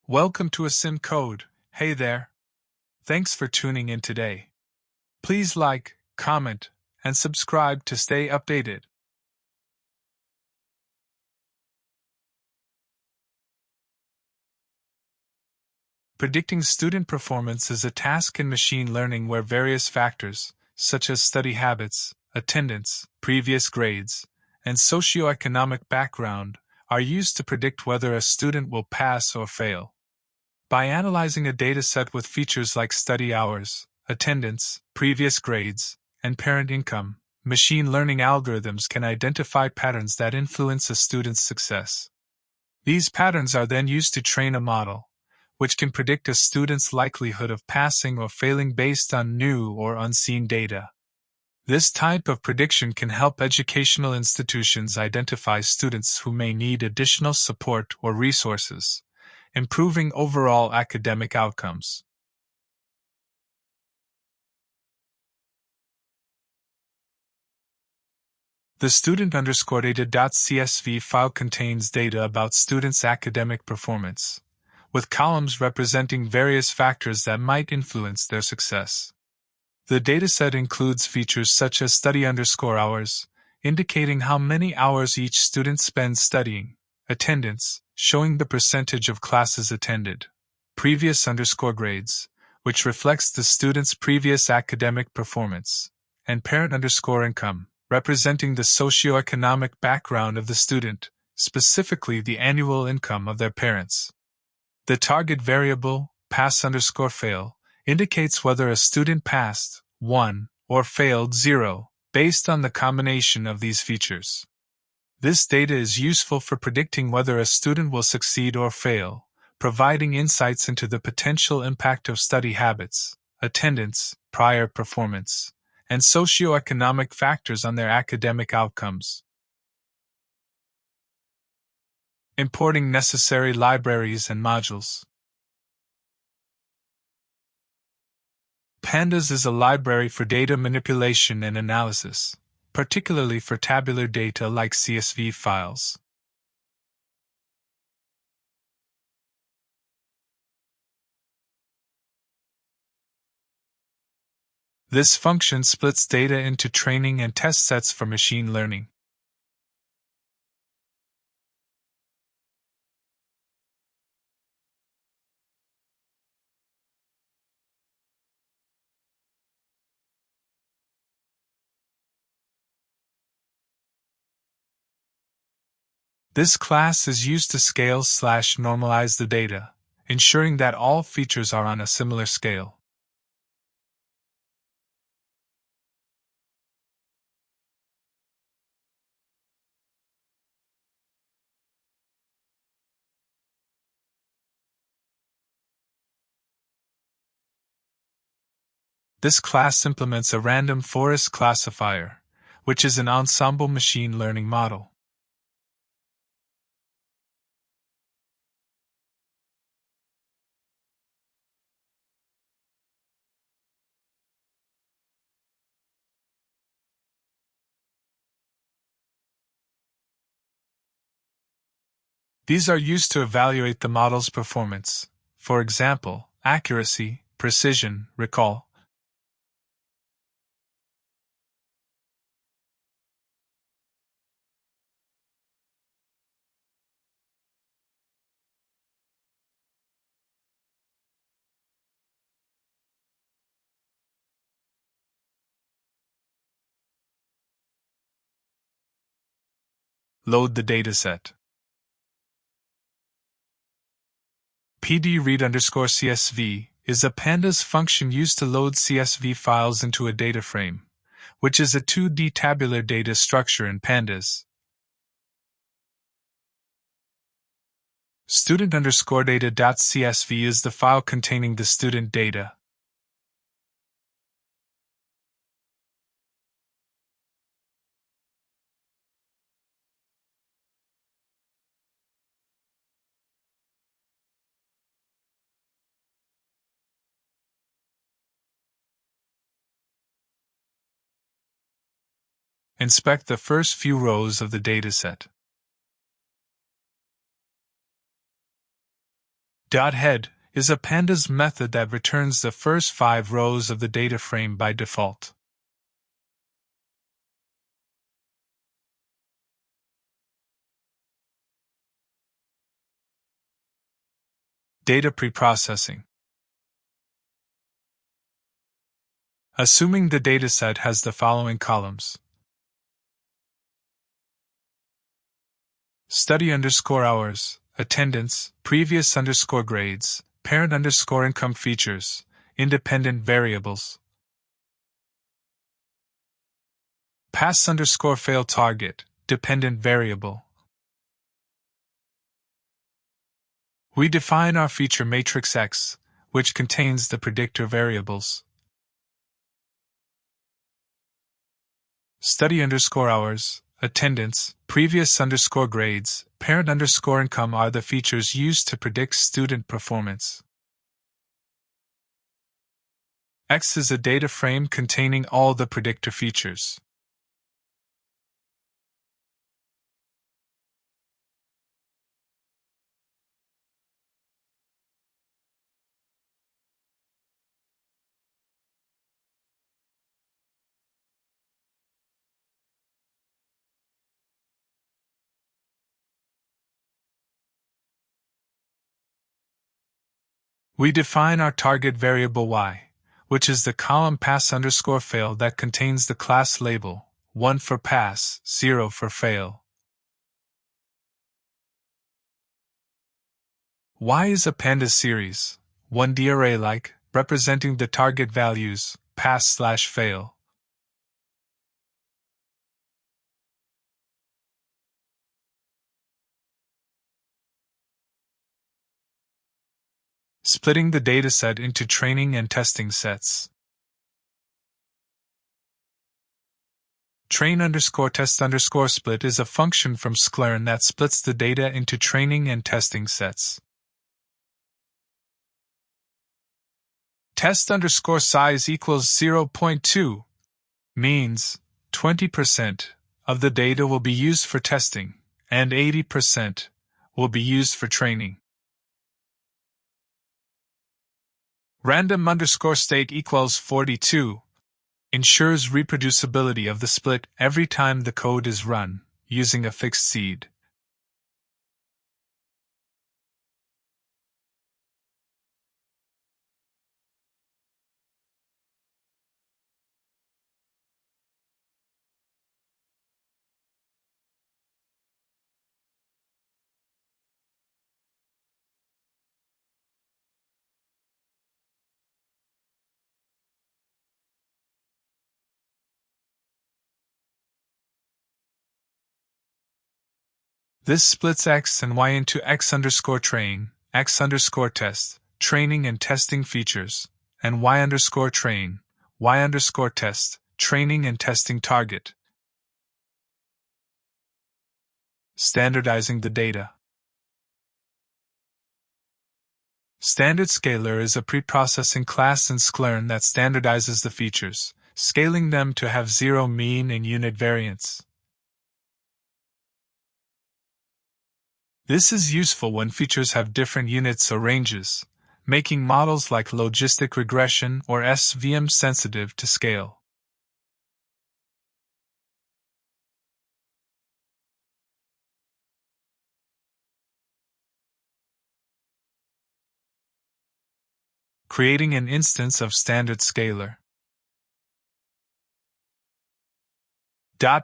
Welcome to Asim Code. Hey there. Thanks for tuning in today. Please like, comment, and subscribe to stay updated. Predicting student performance is a task in machine learning where various factors, such as study habits, attendance, previous grades, and socio-economic background, are used to predict whether a student will pass or fail. By analyzing a dataset with features like study hours, attendance, previous grades, and parent income, machine learning algorithms can identify patterns that influence a student's success. These patterns are then used to train a model, which can predict a student's likelihood of passing or failing based on new or unseen data. This type of prediction can help educational institutions identify students who may need additional support or resources, improving overall academic outcomes. The student_data.csv file contains data about students' academic performance, with columns representing various factors that might influence their success. The dataset includes features such as study_hours, indicating how many hours each student spends studying, attendance, showing the percentage of classes attended, previous_grades, which reflects the student's previous academic performance, and parent_income, representing the socioeconomic background of the student, specifically the annual income of their parents. The target variable, pass_fail, indicates whether a student passed 1 or failed 0, based on the combination of these features. This data is useful for predicting whether a student will succeed or fail, providing insights into the potential impact of study habits, attendance, prior performance, and socioeconomic factors on their academic outcomes. Importing necessary libraries and modules. Pandas is a library for data manipulation and analysis, particularly for tabular data like CSV files. This function splits data into training and test sets for machine learning. This class is used to scale/normalize the data, ensuring that all features are on a similar scale. This class implements a random forest classifier, which is an ensemble machine learning model. These are used to evaluate the model's performance, for example, accuracy, precision, recall. Load the dataset. pdread_csv is a pandas function used to load CSV files into a data frame, which is a 2D tabular data structure in pandas. Student_data.csv is the file containing the student data. Inspect the first few rows of the dataset. .head is a pandas method that returns the first 5 rows of the data frame by default. Data preprocessing. Assuming the dataset has the following columns: study underscore hours, attendance, previous underscore grades, parent underscore income features, independent variables, pass underscore fail target, dependent variable. We define our feature matrix X, which contains the predictor variables. Study underscore hours, attendance, previous underscore grades, parent underscore income are the features used to predict student performance. X is a data frame containing all the predictor features. We define our target variable y, which is the column pass underscore fail that contains the class label, 1 for pass, 0 for fail. Y is a pandas series, 1D array-like, representing the target values, pass/fail. Splitting the dataset into training and testing sets. Train underscore test underscore split is a function from sklearn that splits the data into training and testing sets. Test underscore size equals 0.2 means 20% of the data will be used for testing, and 80% will be used for training. Random underscore state equals 42 ensures reproducibility of the split every time the code is run, using a fixed seed. This splits X and Y into X underscore train, X underscore test, training and testing features, and Y underscore train, Y underscore test, training and testing target. Standardizing the data. Standard scaler is a preprocessing class in sklearn that standardizes the features, scaling them to have 0 mean and unit variance. This is useful when features have different units or ranges, making models like logistic regression or SVM sensitive to scale. Creating an instance of standard scaler.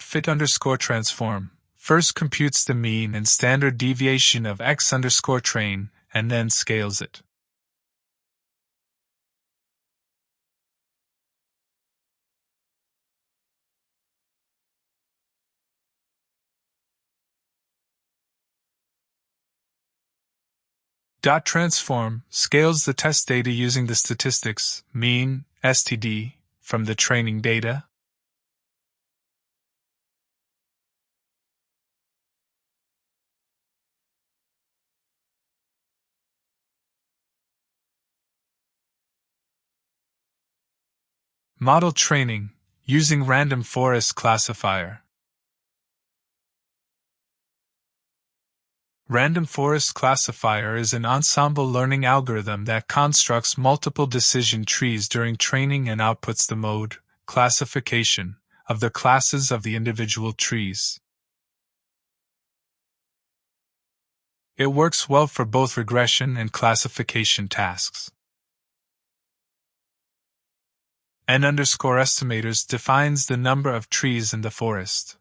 Fit underscore transform first computes the mean and standard deviation of X underscore train and then scales it. Transform scales the test data using the statistics, mean, STD, from the training data. Model training, using random forest classifier. Random forest classifier is an ensemble learning algorithm that constructs multiple decision trees during training and outputs the mode, classification, of the classes of the individual trees. It works well for both regression and classification tasks. N_estimators defines the number of trees in the forest.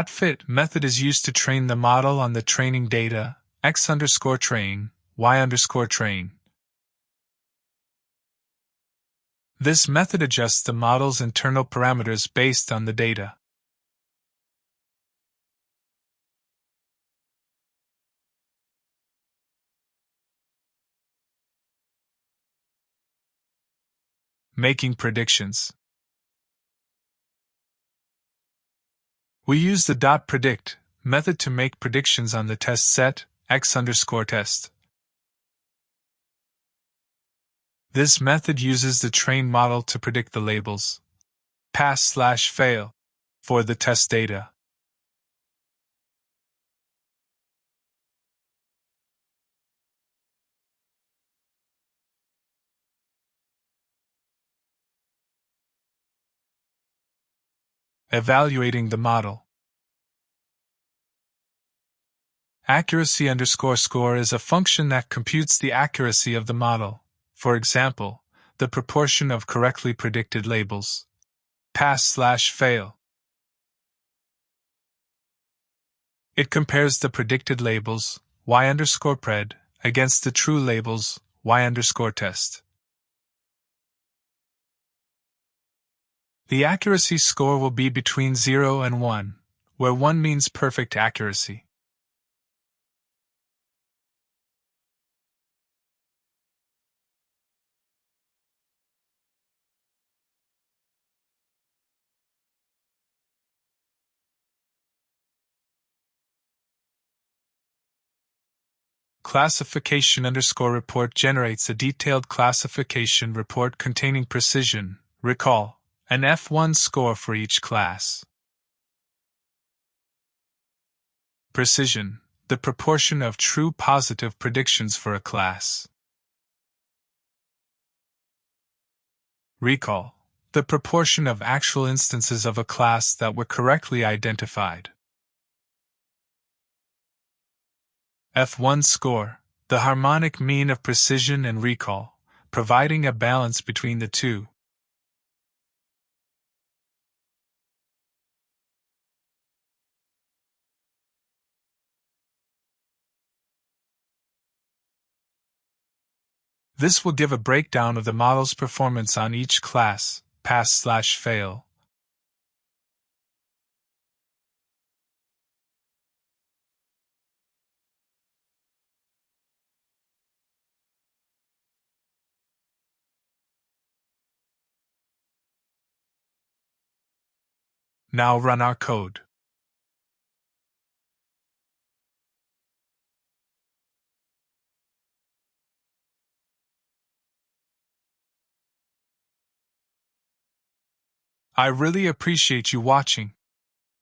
.fit method is used to train the model on the training data, x_train, y_train. This method adjusts the model's internal parameters based on the data. Making predictions. We use the .predict method to make predictions on the test set, x_test. This method uses the trained model to predict the labels pass/fail for the test data. Evaluating the model. Accuracy_score is a function that computes the accuracy of the model. For example, the proportion of correctly predicted labels pass/fail. It compares the predicted labels y_pred against the true labels y_test. The accuracy score will be between 0 and 1, where 1 means perfect accuracy. Classification_report generates a detailed classification report containing precision, recall, an F1 score for each class. Precision, the proportion of true positive predictions for a class. Recall, the proportion of actual instances of a class that were correctly identified. F1 score, the harmonic mean of precision and recall, providing a balance between the two. This will give a breakdown of the model's performance on each class, pass/fail. Now run our code. I really appreciate you watching.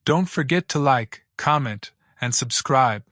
Don't forget to like, comment, and subscribe.